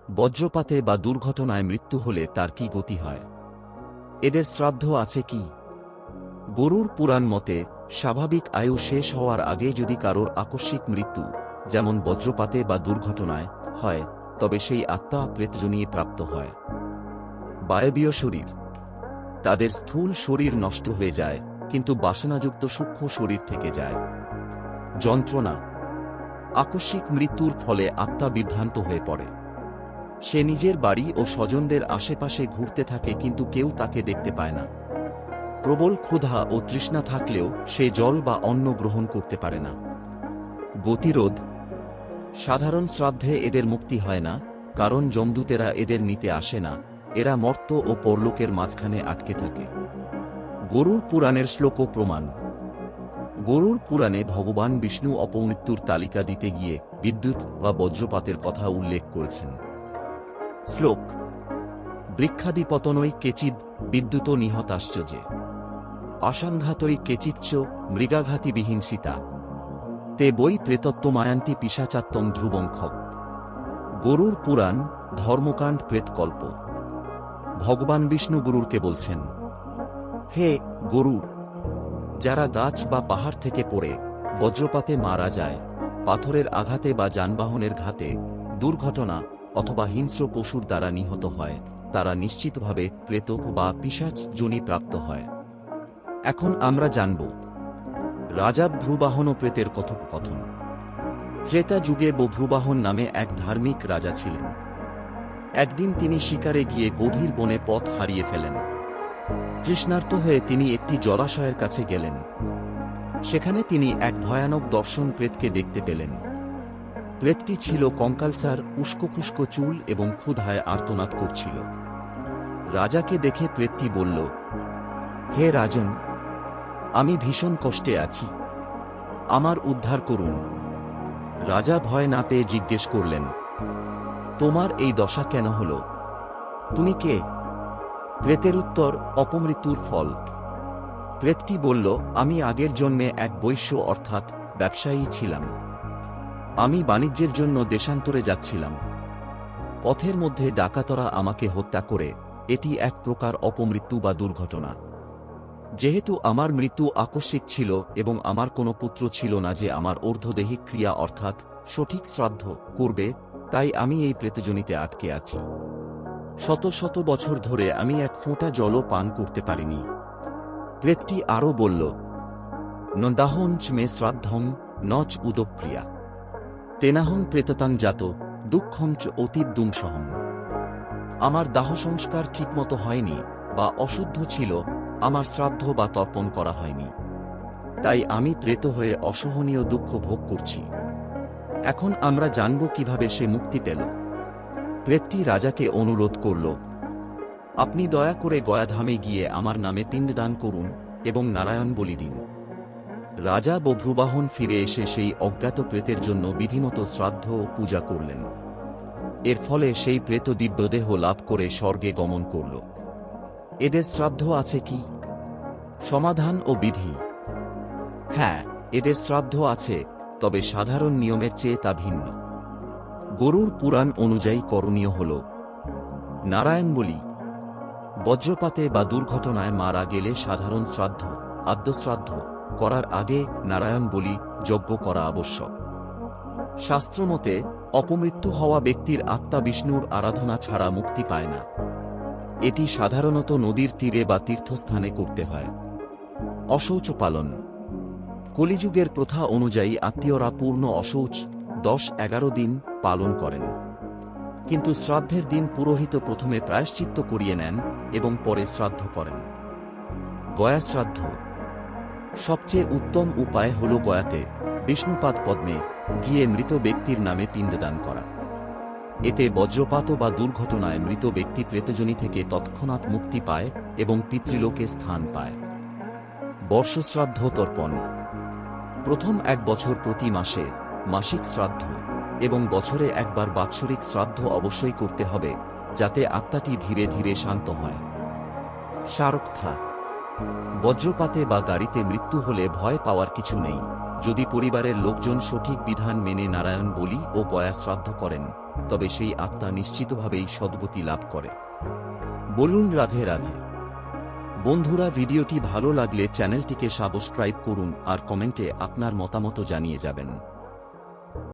বজ্রপাতে বা দুর্ঘটনায় মৃত্যু হলে তার কি গতি হয়? এদের শ্রাদ্ধ আছে কি? গরুড় পুরাণ মতে স্বাভাবিক আয়ু শেষ হওয়ার আগে যদি কারোর আকস্মিক মৃত্যু, যেমন বজ্রপাতে বা দুর্ঘটনায়, হয় তবে সেই আত্মা প্রেতজনিয়ে প্রাপ্ত হয়। বায়বীয় শরীর, তাদের স্থূল শরীর নষ্ট হয়ে যায়, কিন্তু বাসনাযুক্ত সূক্ষ্ম শরীর থেকে যায়। যন্ত্রণা, আকস্মিক মৃত্যুর ফলে আত্মা বিভ্রান্ত হয়ে পড়ে। সে নিজের বাড়ি ও স্বজনদের আশেপাশে ঘুরতে থাকে, কিন্তু কেউ তাকে দেখতে পায় না। প্রবল ক্ষুধা ও তৃষ্ণা থাকলেও সে জল বা অন্ন গ্রহণ করতে পারে না। গতিরোধ, সাধারণ শ্রাদ্ধে এদের মুক্তি হয় না, কারণ যমদূতেরা এদের নিতে আসে না, এরা মর্ত্য ও পরলোকের মাঝখানে আটকে থাকে। গরুড় পুরাণের শ্লোক ও প্রমাণ। গরুড় পুরাণে ভগবান বিষ্ণু অপমৃত্যুর তালিকা দিতে গিয়ে বিদ্যুৎ বা বজ্রপাতের কথা উল্লেখ করেছেন। শ্লোক: বৃক্ষাদিপতনৈ কেচিদ বিদ্যুতো নিহতাশ্চর্যে, পাশাংঘাতৈ কেচিচ্চ মৃগাঘাতি বিহিংসিতা, তে বৈ প্রেতত্ব মায়ান্তি পিশাচাত্তং ধ্রুবঙ্খ। গরুড় পুরাণ, ধর্মকাণ্ড, প্রেতকল্প। ভগবান বিষ্ণু গরুড়কে বলছেন, হে গরুড়, যারা গাছ বা পাহাড় থেকে পড়ে বজ্রপাতে মারা যায়, পাথরের আঘাতে বা যানবাহনের ঘাতে, দুর্ঘটনা অথবা হিংস্র পশুর দ্বারা নিহত হয়, তারা নিশ্চিতভাবে প্রেত বা পিশাচ যোনি প্রাপ্ত হয়। এখন আমরা জানব রাজা ভ্রুবাহন ও প্রেতের কথোপকথন। ত্রেতা যুগে ভ্রুবাহন নামে এক ধার্মিক রাজা ছিলেন। একদিন তিনি শিকারে গিয়ে গভীর বনে পথ হারিয়ে ফেলেন। তৃষ্ণার্ত হয়ে তিনি একটি জলাশয়ের কাছে গেলেন। সেখানে তিনি এক ভয়ানক দর্শন প্রেতকে দেখতে পেলেন। প্রেতটি ছিল কঙ্কালসার, উস্কোখুস্কো চুল এবং ক্ষুধায় আর্তনাদ করছিল। রাজাকে দেখে প্রেতটি বলল, হে রাজন, আমি ভীষণ কষ্টে আছি, আমার উদ্ধার করুন। রাজা ভয় না পেয়ে জিজ্ঞেস করলেন, তোমার এই দশা কেন হল? তুমি কে? প্রেতের উত্তর, অপমৃত্যুর ফল। প্রেতটি বলল, আমি আগের জন্মে এক বৈশ্য অর্থাৎ ব্যবসায়ী ছিলাম। আমি বাণিজ্যের জন্য দেশান্তরে যাচ্ছিলাম। পথের মধ্যে ডাকাতরা আমাকে হত্যা করে, এটি এক প্রকার অপমৃত্যু বা দুর্ঘটনা। যেহেতু আমার মৃত্যু আকস্মিক ছিল এবং আমার কোনো পুত্র ছিল না যে আমার ঊর্ধ্বদেহিক ক্রিয়া অর্থাৎ সঠিক শ্রাদ্ধ করবে, তাই আমি এই প্রেতজনিতে আটকে আছি। শত শত বছর ধরে আমি এক ফোঁটা জলও পান করতে পারিনি। প্রেতটি আরও বলল, নদাহঞ্চ মে শ্রাদ্ধং নচ উদক্রিয়া, তেনাহং প্রেততাং জাত দুঃখঞ্চ অতীত দুংসহং। আমার দাহ সংস্কার ঠিকমতো হয়নি বা অশুদ্ধ ছিল, আমার শ্রাদ্ধ বা তর্পণ করা হয়নি, তাই আমি প্রেত হয়ে অসহনীয় দুঃখ ভোগ করছি। এখন আমরা জানব কিভাবে সে মুক্তি পেল। প্রেতটি রাজাকে অনুরোধ করল, আপনি দয়া করে গয়াধামে গিয়ে আমার নামে পিণ্ডদান করুন এবং নারায়ণ বলি দিন। রাজা ভ্রুবাহন ফিরে এসে সেই অজ্ঞাত প্রেতের জন্য বিধিমতো শ্রাদ্ধ ও পূজা করলেন। এর ফলে সেই প্রেত দিব্যদেহ লাভ করে স্বর্গে গমন করল। এদের শ্রাদ্ধ আছে কি? সমাধান ও বিধি। হ্যাঁ, এদের শ্রাদ্ধ আছে, তবে সাধারণ নিয়মের চেয়ে তা ভিন্ন। গরুড় পুরাণ অনুযায়ী করণীয় হল নারায়ণ বলি। বজ্রপাতে বা দুর্ঘটনায় মারা গেলে সাধারণ শ্রাদ্ধ, আদ্যশ্রাদ্ধ করার আগে নারায়ণ বলি যজ্ঞ করা আবশ্যক। শাস্ত্রমতে অপমৃত্যু হওয়া ব্যক্তির আত্মা বিষ্ণুর আরাধনা ছাড়া মুক্তি পায় না। এটি সাধারণত নদীর তীরে বা তীর্থস্থানে করতে হয়। অশৌচ পালন। কলিযুগের প্রথা অনুযায়ী আত্মীয়রা পূর্ণ অশৌচ 10-11 দিন পালন করেন, কিন্তু শ্রাদ্ধের দিন পুরোহিত প্রথমে প্রায়শ্চিত্ত করিয়ে নেন এবং পরে শ্রাদ্ধ করেন। গয়া শ্রাদ্ধ। সবচেয়ে উত্তম উপায় হল গয়াতে বিষ্ণুপাদ পদ্মে গিয়ে মৃত ব্যক্তির নামে পিণ্ডদান করা। এতে বজ্রপাত বা দুর্ঘটনায় মৃত ব্যক্তি প্রেতজনি থেকে তৎক্ষণাৎ মুক্তি পায় এবং পিতৃলোকে স্থান পায়। বর্ষশ্রাদ্ধ তর্পণ। প্রথম 1 বছর প্রতি মাসে মাসিক শ্রাদ্ধ এবং বছরে একবার বাৎসরিক শ্রাদ্ধ অবশ্যই করতে হবে, যাতে আত্মাটি ধীরে ধীরে শান্ত হয়। শারকথা। বজ্রপাতে বা গাড়িতে মৃত্যু হলে ভয় পাওয়ার কিছু নেই, যদি পরিবারের লোকজন সঠিক বিধান মেনে নারায়ণ বলি ও গয়া শ্রাদ্ধ করেন, তবে সেই আত্মা নিশ্চিতভাবেই সদ্গতি লাভ করে। বলুন রাধে রাধে। বন্ধুরা, ভিডিওটি ভালো লাগলে চ্যানেলটিকে সাবস্ক্রাইব করুন আর কমেন্টে আপনার মতামত জানিয়ে যাবেন।